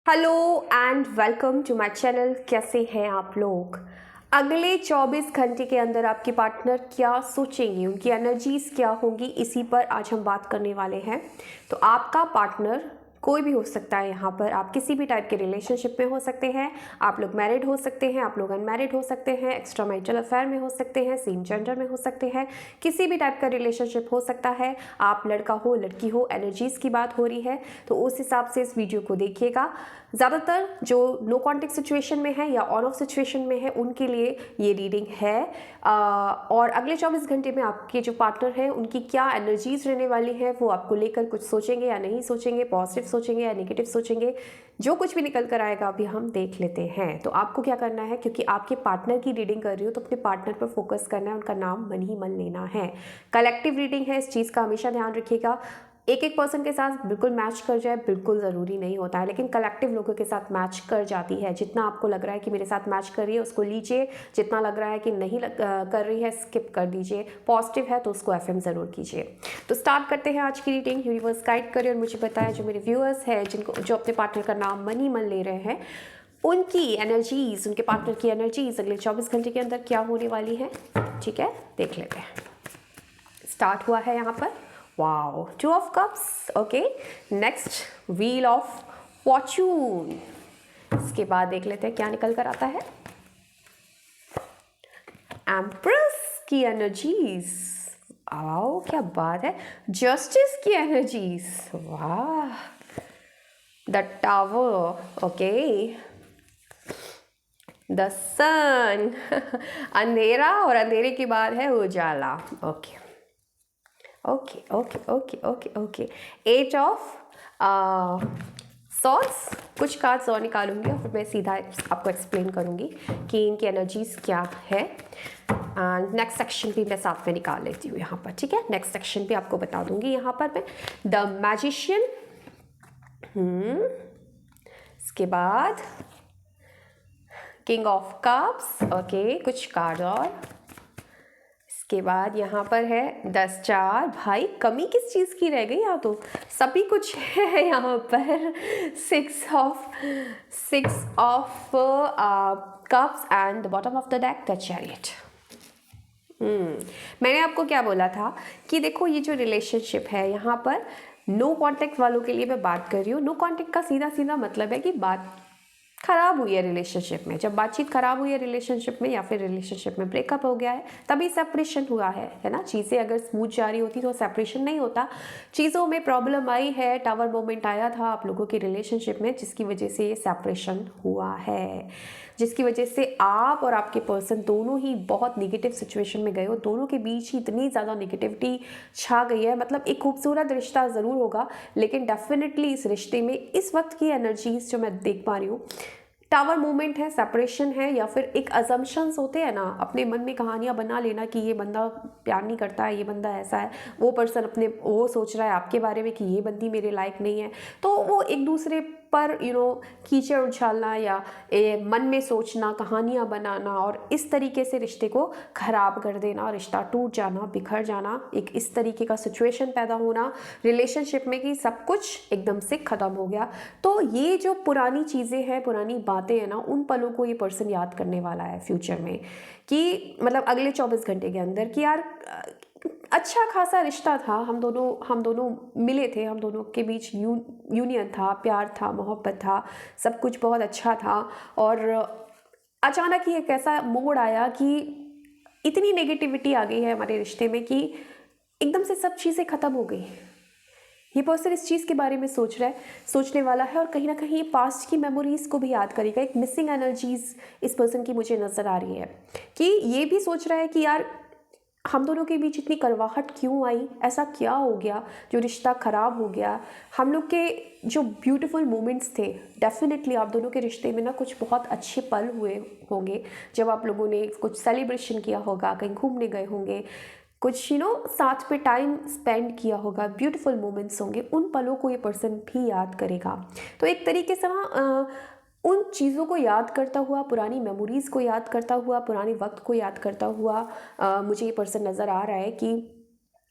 Hello and welcome to my channel. कैसे हैं आप लोग? अगले 24 घंटे के अंदर आपके पार्टनर क्या सोचेंगे, उनकी एनर्जीज क्या होंगी, इसी पर आज हम बात करने वाले हैं। तो आपका पार्टनर कोई भी हो सकता है। यहाँ पर आप किसी भी टाइप के रिलेशनशिप में हो सकते हैं, आप लोग मैरिड हो सकते हैं, आप लोग अनमैरिड हो सकते हैं, एक्स्ट्रा मैरिटल अफेयर में हो सकते हैं, सेम जेंडर में हो सकते हैं, किसी भी टाइप का रिलेशनशिप हो सकता है। आप लड़का हो लड़की हो, एनर्जीज की बात हो रही है तो उस हिसाब से इस वीडियो को देखिएगा। ज़्यादातर जो नो कॉन्टेक्ट सिचुएशन में है या ऑन ऑफ सिचुएशन में है उनके लिए ये रीडिंग है। और अगले 24 घंटे में आपके जो पार्टनर हैं उनकी क्या एनर्जीज रहने वाली है, वो आपको लेकर कुछ सोचेंगे या नहीं सोचेंगे, पॉजिटिव सोचेंगे या नेगेटिव सोचेंगे, जो कुछ भी निकल कर आएगा अभी हम देख लेते हैं। तो आपको क्या करना है, क्योंकि आपके पार्टनर की रीडिंग कर रही हो तो अपने पार्टनर पर फोकस करना है, उनका नाम मन ही मन लेना है। कलेक्टिव रीडिंग है, इस चीज़ का हमेशा ध्यान रखिएगा। एक एक पर्सन के साथ बिल्कुल मैच कर जाए बिल्कुल ज़रूरी नहीं होता है, लेकिन कलेक्टिव लोगों के साथ मैच कर जाती है। जितना आपको लग रहा है कि मेरे साथ मैच कर रही है उसको लीजिए, जितना लग रहा है कि नहीं कर रही है स्किप कर दीजिए। पॉजिटिव है तो उसको एफएम ज़रूर कीजिए। तो स्टार्ट करते हैं आज की रीडिंग। यूनिवर्स गाइड करें और मुझे बताएं जो मेरे व्यूअर्स हैं जो अपने पार्टनर का नाम मन ही मन ले रहे हैं, उनकी एनर्जीज, उनके पार्टनर की एनर्जीज अगले 24 घंटे के अंदर क्या होने वाली है। ठीक है, देख लेते हैं। स्टार्ट हुआ है यहाँ पर। Wow, 2 of cups. Okay, next wheel of Fortune. इसके बाद देख लेते हैं क्या निकल कर आता है। एम्प्रेस की एनर्जीज। वाओ, क्या बात है। जस्टिस की एनर्जीज। वाह, the tower. Okay, the sun. अंधेरा और अंधेरे के बाद है उजाला। Okay okay okay okay okay okay. 8 of swords. कुछ कार्ड्स और निकालूंगी और फिर मैं सीधा आपको एक्सप्लेन करूंगी कि इनकी एनर्जीज क्या है। एंड नेक्स्ट सेक्शन भी मैं साथ में निकाल लेती हूँ यहाँ पर। ठीक है, नेक्स्ट सेक्शन भी आपको बता दूंगी यहाँ पर मैं। The magician. इसके बाद किंग ऑफ कप्स। ओके, कुछ कार्ड और। इसके बाद यहाँ पर है 10 4। भाई कमी किस चीज़ की रह गई? यहाँ तो सभी कुछ है यहाँ पर। 6 of cups and the bottom of the deck the chariot. मैंने आपको क्या बोला था कि देखो ये जो रिलेशनशिप है यहाँ पर नो कॉन्टेक्ट वालों के लिए मैं बात कर रही हूँ। नो कॉन्टेक्ट का सीधा सीधा मतलब है कि बात खराब हुई है रिलेशनशिप में। जब बातचीत खराब हुई है रिलेशनशिप में या फिर रिलेशनशिप में ब्रेकअप हो गया है तभी सेपरेशन हुआ है ना। चीज़ें अगर स्मूथ जा रही होती तो सेपरेशन नहीं होता। चीज़ों में प्रॉब्लम आई है, टावर मोमेंट आया था आप लोगों की रिलेशनशिप में, जिसकी वजह से ये सेपरेशन हुआ है, जिसकी वजह से आप और आपके पर्सन दोनों ही बहुत निगेटिव सिचुएशन में गए हो। दोनों के बीच ही इतनी ज़्यादा निगेटिविटी छा गई है। मतलब एक खूबसूरत रिश्ता ज़रूर होगा लेकिन डेफिनेटली इस रिश्ते में इस वक्त की एनर्जीज जो मैं देख पा रही हूँ, टावर मूवमेंट है, सेपरेशन है, या फिर एक अजम्पशंस होते हैं ना, अपने मन में कहानियां बना लेना कि ये बंदा प्यार नहीं करता है, ये बंदा ऐसा है, वो पर्सन अपने वो सोच रहा है आपके बारे में कि ये बंदी मेरे लायक नहीं है। तो वो एक दूसरे पर कीचड़ उछालना या मन में सोचना, कहानियां बनाना और इस तरीके से रिश्ते को खराब कर देना, रिश्ता टूट जाना, बिखर जाना, एक इस तरीके का सिचुएशन पैदा होना रिलेशनशिप में कि सब कुछ एकदम से ख़त्म हो गया। तो ये जो पुरानी चीज़ें हैं, पुरानी बातें हैं ना, उन पलों को ये पर्सन याद करने वाला है फ्यूचर में, कि मतलब अगले 24 घंटे के अंदर कि यार अच्छा खासा रिश्ता था, हम दोनों मिले थे, हम दोनों के बीच यूनियन था, प्यार था, मोहब्बत था, सब कुछ बहुत अच्छा था। और अचानक ही एक ऐसा मोड़ आया कि इतनी नेगेटिविटी आ गई है हमारे रिश्ते में कि एकदम से सब चीज़ें ख़त्म हो गई। ये पर्सन इस चीज़ के बारे में सोच रहा है, सोचने वाला है, और कहीं ना कहीं पास्ट की मेमोरीज को भी याद करेगा। एक मिसिंग एनर्जीज इस पर्सन की मुझे नज़र आ रही है कि ये भी सोच रहा है कि यार हम दोनों के बीच इतनी कड़वाहट क्यों आई, ऐसा क्या हो गया जो रिश्ता ख़राब हो गया। हम लोग के जो ब्यूटीफुल मोमेंट्स थे, डेफिनेटली आप दोनों के रिश्ते में ना कुछ बहुत अच्छे पल हुए होंगे जब आप लोगों ने कुछ सेलिब्रेशन किया होगा, कहीं घूमने गए होंगे, कुछ साथ में टाइम स्पेंड किया होगा, ब्यूटीफुल मोमेंट्स होंगे। उन पलों को ये पर्सन भी याद करेगा। तो एक तरीके से वहाँ उन चीज़ों को याद करता हुआ, पुरानी मेमोरीज़ को याद करता हुआ, पुराने वक्त को याद करता हुआ मुझे ये पर्सन नज़र आ रहा है कि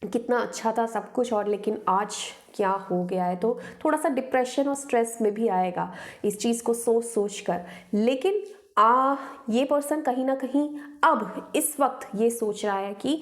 कितना अच्छा था सब कुछ और लेकिन आज क्या हो गया है, तो थोड़ा सा डिप्रेशन और स्ट्रेस में भी आएगा इस चीज़ को सोच सोच कर। लेकिन ये पर्सन कहीं ना कहीं अब इस वक्त ये सोच रहा है कि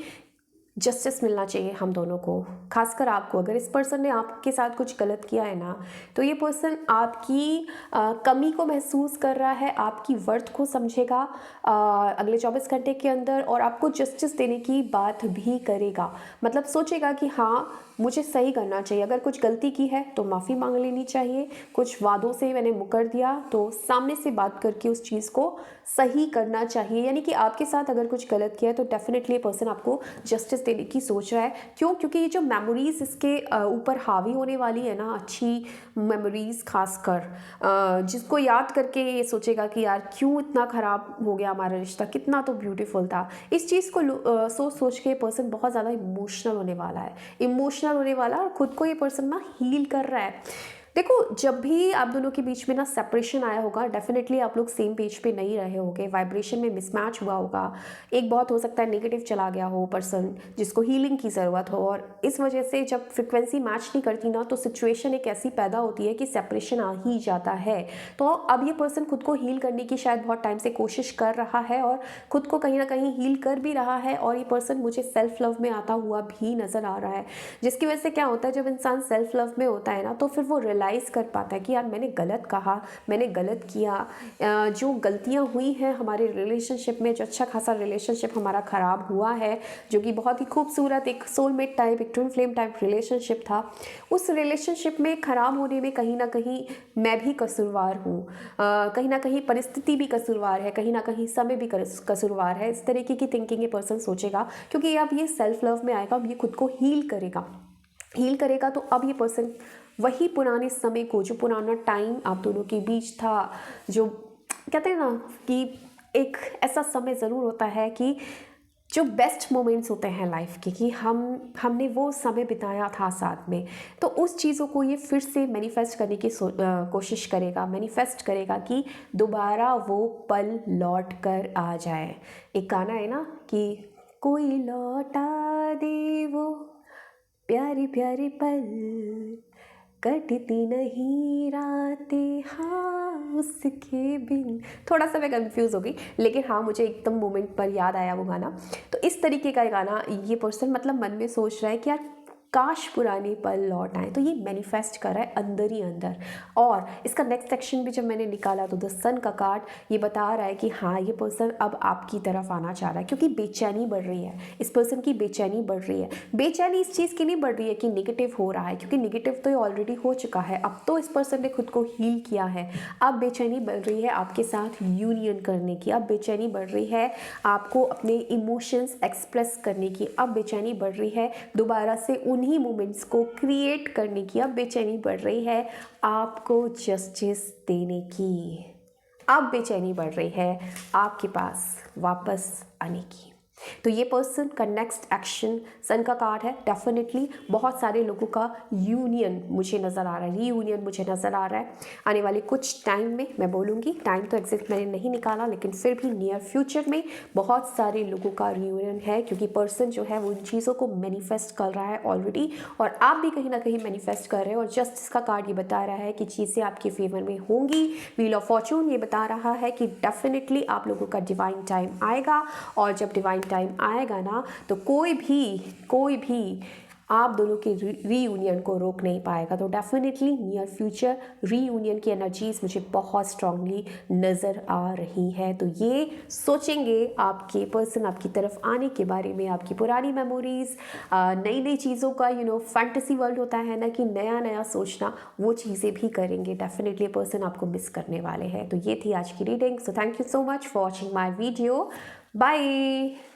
जस्टिस मिलना चाहिए हम दोनों को, खासकर आपको। अगर इस पर्सन ने आपके साथ कुछ गलत किया है ना, तो ये पर्सन आपकी कमी को महसूस कर रहा है, आपकी वर्थ को समझेगा अगले 24 घंटे के अंदर, और आपको जस्टिस देने की बात भी करेगा। मतलब सोचेगा कि हाँ मुझे सही करना चाहिए, अगर कुछ गलती की है तो माफ़ी मांग लेनी चाहिए, कुछ वादों से मैंने मुकर दिया तो सामने से बात करके उस चीज़ को सही करना चाहिए। यानी कि आपके साथ अगर कुछ गलत किया है तो डेफिनेटली ये पर्सन आपको जस्टिस देने की सोच रहा है। क्यों? क्योंकि ये जो मेमोरीज इसके ऊपर हावी होने वाली है ना, अच्छी मेमोरीज खासकर, जिसको याद करके ये सोचेगा कि यार क्यों इतना ख़राब हो गया हमारा रिश्ता, कितना तो ब्यूटीफुल था। इस चीज़ को सोच सोच के ये पर्सन बहुत ज़्यादा इमोशनल होने वाला है, इमोशनल होने वाला है, और ख़ुद को ये पर्सन ना हील कर रहा है। देखो, जब भी आप दोनों के बीच में ना सेपरेशन आया होगा, डेफिनेटली आप लोग सेम पेज पे नहीं रहे होंगे, वाइब्रेशन में मिसमैच हुआ होगा। एक बहुत हो सकता है नेगेटिव चला गया हो पर्सन जिसको हीलिंग की ज़रूरत हो, और इस वजह से जब फ्रिक्वेंसी मैच नहीं करती ना, तो सिचुएशन एक ऐसी पैदा होती है कि सेपरेशन आ ही जाता है। तो अब ये पर्सन खुद को हील करने की शायद बहुत टाइम से कोशिश कर रहा है, और खुद को कहीं ना कहीं हील कर भी रहा है, और ये पर्सन मुझे सेल्फ लव में आता हुआ भी नज़र आ रहा है। जिसकी वजह से क्या होता है, जब इंसान सेल्फ लव में होता है ना, तो फिर वो रियलाइज़ कर पाता है कि यार मैंने गलत कहा, मैंने गलत किया, जो गलतियां हुई हैं हमारे रिलेशनशिप में, जो अच्छा खासा रिलेशनशिप हमारा ख़राब हुआ है, जो कि बहुत ही खूबसूरत एक सोलमेट टाइप, एक ट्विन फ्लेम टाइप रिलेशनशिप था, उस रिलेशनशिप में ख़राब होने में कहीं ना कहीं मैं भी कसूरवार हूँ, कहीं ना कहीं परिस्थिति भी कसूरवार है, कहीं ना कहीं समय भी कसूरवार है। इस तरीके की थिंकिंग ये पर्सन सोचेगा, क्योंकि अब ये सेल्फ लव में आएगा, अब ये खुद को हील करेगा। तो अब ये पर्सन वही पुराने समय को, जो पुराना टाइम आप दोनों के बीच था, जो कहते हैं ना कि एक ऐसा समय ज़रूर होता है कि जो बेस्ट मोमेंट्स होते हैं लाइफ के, कि हमने वो समय बिताया था साथ में, तो उस चीज़ों को ये फिर से मैनिफेस्ट करने की कोशिश करेगा, मैनिफेस्ट करेगा कि दोबारा वो पल लौट कर आ जाए। एक गाना है ना कि कोई लौटा दे वो प्यारी प्यारी पल, कटती नहीं रातें हाँ उसके बिन। थोड़ा सा मैं कंफ्यूज हो गई, लेकिन हाँ मुझे एकदम मोमेंट पर याद आया वो गाना। तो इस तरीके का गाना ये पर्सन मतलब मन में सोच रहा है कि यार काश पुराने पल लौट आए, तो ये मैनिफेस्ट कर रहा है अंदर ही अंदर। और इसका नेक्स्ट सेक्शन भी जब मैंने निकाला तो द सन का कार्ड ये बता रहा है कि हाँ ये पर्सन अब आपकी तरफ आना चाह रहा है, क्योंकि बेचैनी बढ़ रही है, इस पर्सन की बेचैनी बढ़ रही है। बेचैनी इस चीज़ की नहीं बढ़ रही है कि निगेटिव हो रहा है, क्योंकि निगेटिव तो ये ऑलरेडी हो चुका है, अब तो इस पर्सन ने खुद को हील किया है। अब बेचैनी बढ़ रही है आपके साथ यूनियन करने की, अब बेचैनी बढ़ रही है आपको अपने इमोशंस एक्सप्रेस करने की, अब बेचैनी बढ़ रही है दोबारा से उन्हीं मोमेंट्स को क्रिएट करने की, अब बेचैनी बढ़ रही है आपको जस्टिस देने की, अब बेचैनी बढ़ रही है आपके पास वापस आने की। तो ये पर्सन का नेक्स्ट एक्शन सन का कार्ड है। डेफिनेटली बहुत सारे लोगों का यूनियन मुझे नज़र आ रहा है, रीयूनियन मुझे नज़र आ रहा है आने वाले कुछ टाइम में। मैं बोलूँगी टाइम तो एग्जैक्ट मैंने नहीं निकाला, लेकिन फिर भी नियर फ्यूचर में बहुत सारे लोगों का रीयूनियन है, क्योंकि पर्सन जो है वो इन चीज़ों को मैनिफेस्ट कर रहा है ऑलरेडी, और आप भी कहीं ना कहीं मैनिफेस्ट कर रहे हो। और जस्टिस का कार्ड ये बता रहा है कि चीज़ें आपके फेवर में होंगी। व्हील ऑफ फॉर्चून ये बता रहा है कि डेफिनेटली आप लोगों का डिवाइन टाइम आएगा, और जब डिवाइन टाइम आएगा ना, तो कोई भी आप दोनों के रीयूनियन को रोक नहीं पाएगा। तो डेफिनेटली नियर फ्यूचर रीयूनियन की एनर्जीज मुझे बहुत स्ट्रांगली नज़र आ रही है। तो ये सोचेंगे आपके पर्सन आपकी तरफ आने के बारे में, आपकी पुरानी मेमोरीज, नई नई चीज़ों का फैंटेसी वर्ल्ड होता है ना कि नया नया सोचना, वो चीज़ें भी करेंगे। डेफिनेटली पर्सन आपको मिस करने वाले हैं। तो ये थी आज की reading. So thank you so much for watching my video. Bye.